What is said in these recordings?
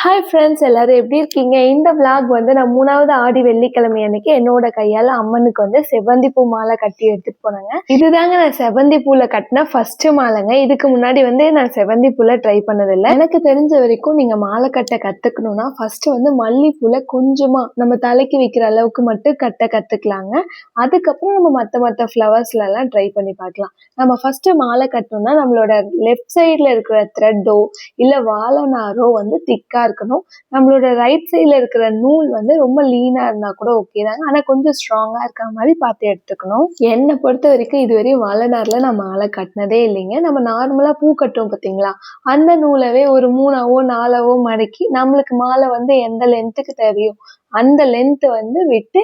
Hi friends, எல்லாரும் எப்படி இருக்கீங்க? இந்த விளாக் வந்து நான் 3வது ஆடி வெள்ளிக்கிழமை அன்னைக்கு என்னோட கையால் அம்மனுக்கு வந்து செவ்வந்தி பூ மாலை கட்டி எடுத்துட்டு போனாங்க. இதுதாங்க நான் செவ்வந்தி பூவில் கட்டின ஃபர்ஸ்ட் மாலைங்க. இதுக்கு முன்னாடி வந்து நான் செவ்வந்தி பூவில் ட்ரை பண்ணதில்லை. எனக்கு தெரிஞ்ச வரைக்கும் நீங்கள் மாலை கட்ட கற்றுக்கணும்னா ஃபர்ஸ்ட் வந்து மல்லிப்பூவில் கொஞ்சமாக நம்ம தலைக்கு வைக்கிற அளவுக்கு மட்டும் கற்றுக்கலாங்க. அதுக்கப்புறம் நம்ம மற்ற ஃப்ளவர்ஸ்லாம் ட்ரை பண்ணி பார்க்கலாம். நம்ம ஃபர்ஸ்ட் மாலை கட்டணும்னா நம்மளோட லெஃப்ட் சைடில் இருக்கிற த்ரெட்டோ இல்லை வாழைநாரோ வந்து திக்காக இருக்கணும். நம்மளோட ரைட் சைடில் இருக்கிற நூல் வந்து ரொம்ப லீனாக இருந்தால் கூட ஓகே தாங்க. ஆனால் கொஞ்சம் ஸ்ட்ராங்காக இருக்கிற மாதிரி பார்த்து எடுத்துக்கணும். என்னை பொறுத்த வரைக்கும் இதுவரையும் வாழைநாரில் நான் மாலை கட்டினதே இல்லைங்க. நம்ம நார்மலாக பூ கட்டுவோம் பார்த்தீங்களா, அந்த நூலவே ஒரு 3ஆவோ 4ஆவோ மடக்கி நம்மளுக்கு மாலை வந்து எந்த லென்த்துக்கு தேவையோ அந்த லென்த்தை வந்து விட்டு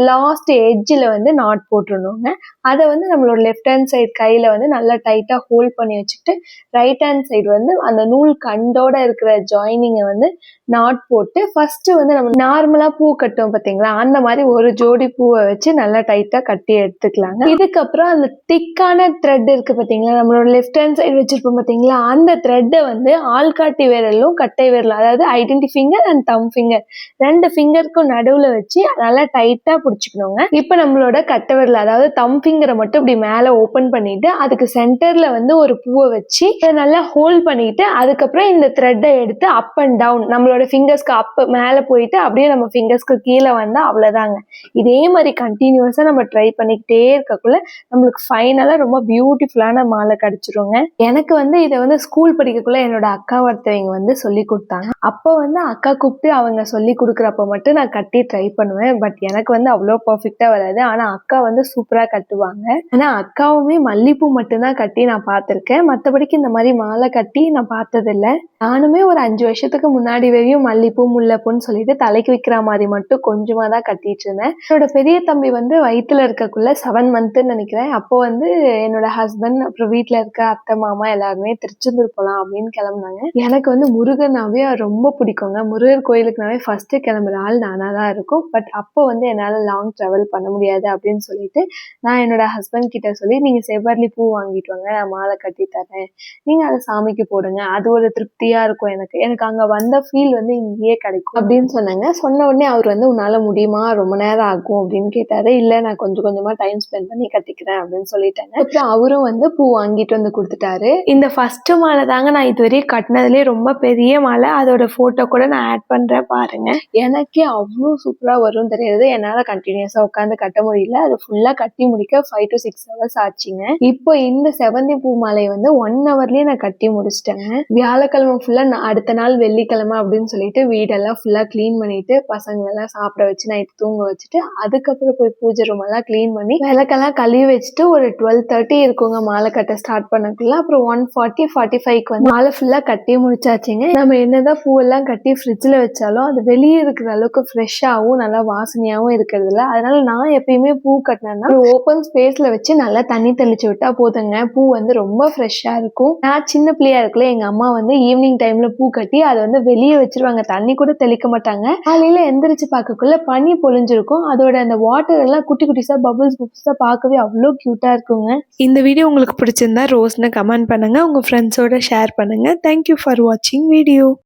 லாஸ்ட் எட்ஜில் வந்து நாட் போட்டுடணுங்க. அதை வந்து நம்மளோட லெஃப்ட் ஹேண்ட் சைடு கையில் வந்து நல்லா டைட்டாக ஹோல்ட் பண்ணி வச்சுட்டு ரைட் ஹேண்ட் சைடு வந்து அந்த நூல் கண்டோட இருக்கிற ஜாயினிங்கை வந்து நாட் போட்டு ஃபர்ஸ்ட்டு வந்து நம்ம நார்மலாக பூ கட்டுவோம் பார்த்தீங்களா, அந்த மாதிரி ஒரு ஜோடி பூவை வச்சு நல்லா டைட்டாக கட்டி எடுத்துக்கலாங்க. இதுக்கப்புறம் அந்த திக்கான த்ரெட் இருக்குது பார்த்தீங்களா, நம்மளோட லெஃப்ட் ஹேண்ட் சைடு வச்சுருப்போம் பார்த்தீங்களா, அந்த த்ரெட்டை வந்து ஆள்காட்டி விரலும் கட்டை விரலும், அதாவது identity finger and them finger, 2 ஃபிங்கருக்கும் நடுவில் வச்சு நல்லா டைட்டாக பிடிச்சிக்கணுங்க. இப்போ நம்மளோட கட்டை விரல் அதாவது தம் ஃபிங்கரை மட்டும் இப்படி மேலே ஓப்பன் பண்ணிட்டு அதுக்கு சென்டரில் வந்து ஒரு பூவை வச்சு நல்லா ஹோல்ட் பண்ணிட்டு அதுக்கப்புறம் இந்த த்ரெட்டை எடுத்து அப் அண்ட் டவுன் நம்மளோட ஃபிங்கர்ஸ்க்கு அப் மேலே போயிட்டு அப்படியே நம்ம ஃபிங்கர்ஸ்க்கு கீழே வந்தால் அவ்வளோதாங்க. இதே மாதிரி கண்டினியூஸாக நம்ம ட்ரை பண்ணிக்கிட்டே இருக்கக்குள்ள நம்மளுக்கு ஃபைனலாக ரொம்ப பியூட்டிஃபுல்லான மாலை கிடச்சிருங்க. எனக்கு வந்து இதை வந்து ஸ்கூல் படிக்கக்குள்ள என்னோட அக்கா ஒருத்தவங்க வந்து சொல்லி கொடுத்தாங்க. அப்போ வந்து அக்கா கூப்பிட்டு அவங்க சொல்லி கொடுக்குறப்ப மட்டும் நான் கட்டி ட்ரை பண்ணுவேன். பட் எனக்கு வந்து அவ்வளோ பர்ஃபெக்டாக வராது. ஆனால் அக்கா வந்து சூப்பராக கட்டுவாங்க. ஆனால் அக்காவுமே மல்லிப்பூ மட்டும்தான் கட்டி நான் பார்த்துருக்கேன். மற்றபடிக்கு இந்த மாதிரி மாலை கட்டி நான் பார்த்ததில்லை. நானுமே ஒரு 5 வருஷத்துக்கு முன்னாடி வரையும் மல்லிப்பூ முல்லைப்பூன்னு சொல்லிட்டு தலைக்கு வைக்கிற மாதிரி மட்டும் கொஞ்சமாக தான் கட்டிட்டு இருந்தேன். என்னோட பெரிய தம்பி வந்து வயிற்றுல இருக்கக்குள்ள 7 மந்த்துன்னு நினைக்கிறேன். அப்போ வந்து என்னோட ஹஸ்பண்ட் அப்புறம் வீட்டில் இருக்க அத்தை மாமா எல்லாருமே திருச்செந்தூர் போகலாம் அப்படின்னு கிளம்புனாங்க. எனக்கு வந்து முருகனாவே ரொம்ப பிடிக்குங்க. முருகர் கோயிலுக்குனாவே ஃபர்ஸ்ட் கிளம்புற ஆள் நானாக தான் இருக்கும். பட் அப்போ வந்து என்னால் லாங் ட்ராவல் பண்ண முடியாது அப்படின்னு சொல்லிட்டு நான் என்னோட ஹஸ்பண்ட் கிட்ட சொல்லி, நீங்கள் செவ்வரளி பூ வாங்கிட்டு வாங்க, நான் மாலை கட்டி தரேன், நீங்கள் அதை சாமிக்கு போடுங்க, அது ஒரு திருப்தியாக இருக்கும், எனக்கு அங்கே வந்த ஃபீல் வந்து இங்கேயே கிடைக்கும் அப்படின்னு சொன்னாங்க. சொன்ன உடனே அவர் வந்து உன்னால் முடியுமா, ரொம்ப நேரம் ஆகும் அப்படின்னு கேட்டார். இல்லை, நான் கொஞ்சம் கொஞ்சமாக டைம் ஸ்பெண்ட் பண்ணி கட்டிக்கிறேன் அப்படின்னு சொல்லிட்டாங்க. அப்புறம் அவரும் வந்து பூ வாங்கிட்டு வந்து கொடுத்துட்டாரு. இந்த ஃபர்ஸ்ட் மாலை தாங்க நான் இதுவரையும் கட்டினதுலேயே ரொம்ப பெரிய மாலை. அதோட ஃபோட்டோ கூட நான் ஆட் பண்ணுறேன் பாருங்க. எனக்கே அவ்வளோ சூப்பராக வரும் தெரியாது. என்னால் கண்டினியூஸாக உட்காந்து கட்ட முடியல. அது ஃபுல்லாக கட்டி முடிக்க 5 to 6 hours ஆச்சுங்க. இப்போ இந்த செவ்வந்தி பூ மாலையை வந்து 1 hourலேயே நான் கட்டி முடிச்சிட்டேங்க. வியாழக்கிழமை ஃபுல்லாக அடுத்த நாள் வெள்ளிக்கிழமை அப்படின்னு சொல்லிட்டு வீடெல்லாம் ஃபுல்லாக க்ளீன் பண்ணிட்டு பசங்களெல்லாம் சாப்பிட வச்சு நைட்டு தூங்க வச்சுட்டு அதுக்கப்புறம் போய் பூஜை ரூம் எல்லாம் க்ளீன் பண்ணி விளக்கெல்லாம் கழுவி வச்சுட்டு ஒரு 12:30 இருக்குங்க மாலை கட்ட ஸ்டார்ட் பண்ணக்குள்ள. அப்புறம் 1:40-45க்கு வந்து மாலை ஃபுல்லாக கட்டி முடிச்சாச்சுங்க. நம்ம என்னதான் பூவெல்லாம் கட்டி ஃப்ரிட்ஜில் வச்சாலும் அது வெளியே இருக்கிற அளவுக்கு ஃப்ரெஷ்ஷாகவும் நல்லா வாசனையாகவும் இருக்கிறது இல்லை. அதனால நான் எப்பயுமே பூ கட்டினேன்னா ஒரு ஓப்பன் ஸ்பேஸில் வச்சு நல்லா தண்ணி தெளிச்சு விட்டா போதுங்க. பூ வந்து ரொம்ப ஃப்ரெஷ்ஷாக இருக்கும். நான் சின்ன பிள்ளையா இருக்குல்ல, எங்கள் அம்மா வந்து ஈவினிங் டைமில் பூ கட்டி அதை வந்து வெளியே வச்சிருவாங்க. தண்ணி கூட தெளிக்க மாட்டாங்க. காலையில் எந்திரிச்சு பார்க்கக்குள்ள பனி பொழிஞ்சிருக்கும். அதோட அந்த வாட்டர் எல்லாம் குட்டி குட்டிஸாக பபுள்ஸாக பார்க்கவே அவ்வளோ க்யூட்டாக இருக்குங்க. இந்த வீடியோ உங்களுக்கு பிடிச்சிருந்தா ரோஸ்னு கமெண்ட் பண்ணுங்கள், உங்கள் ஃப்ரெண்ட்ஸோட ஷேர் பண்ணுங்கள். தேங்க்யூ ஃபார் வாட்சிங் வீடியோ.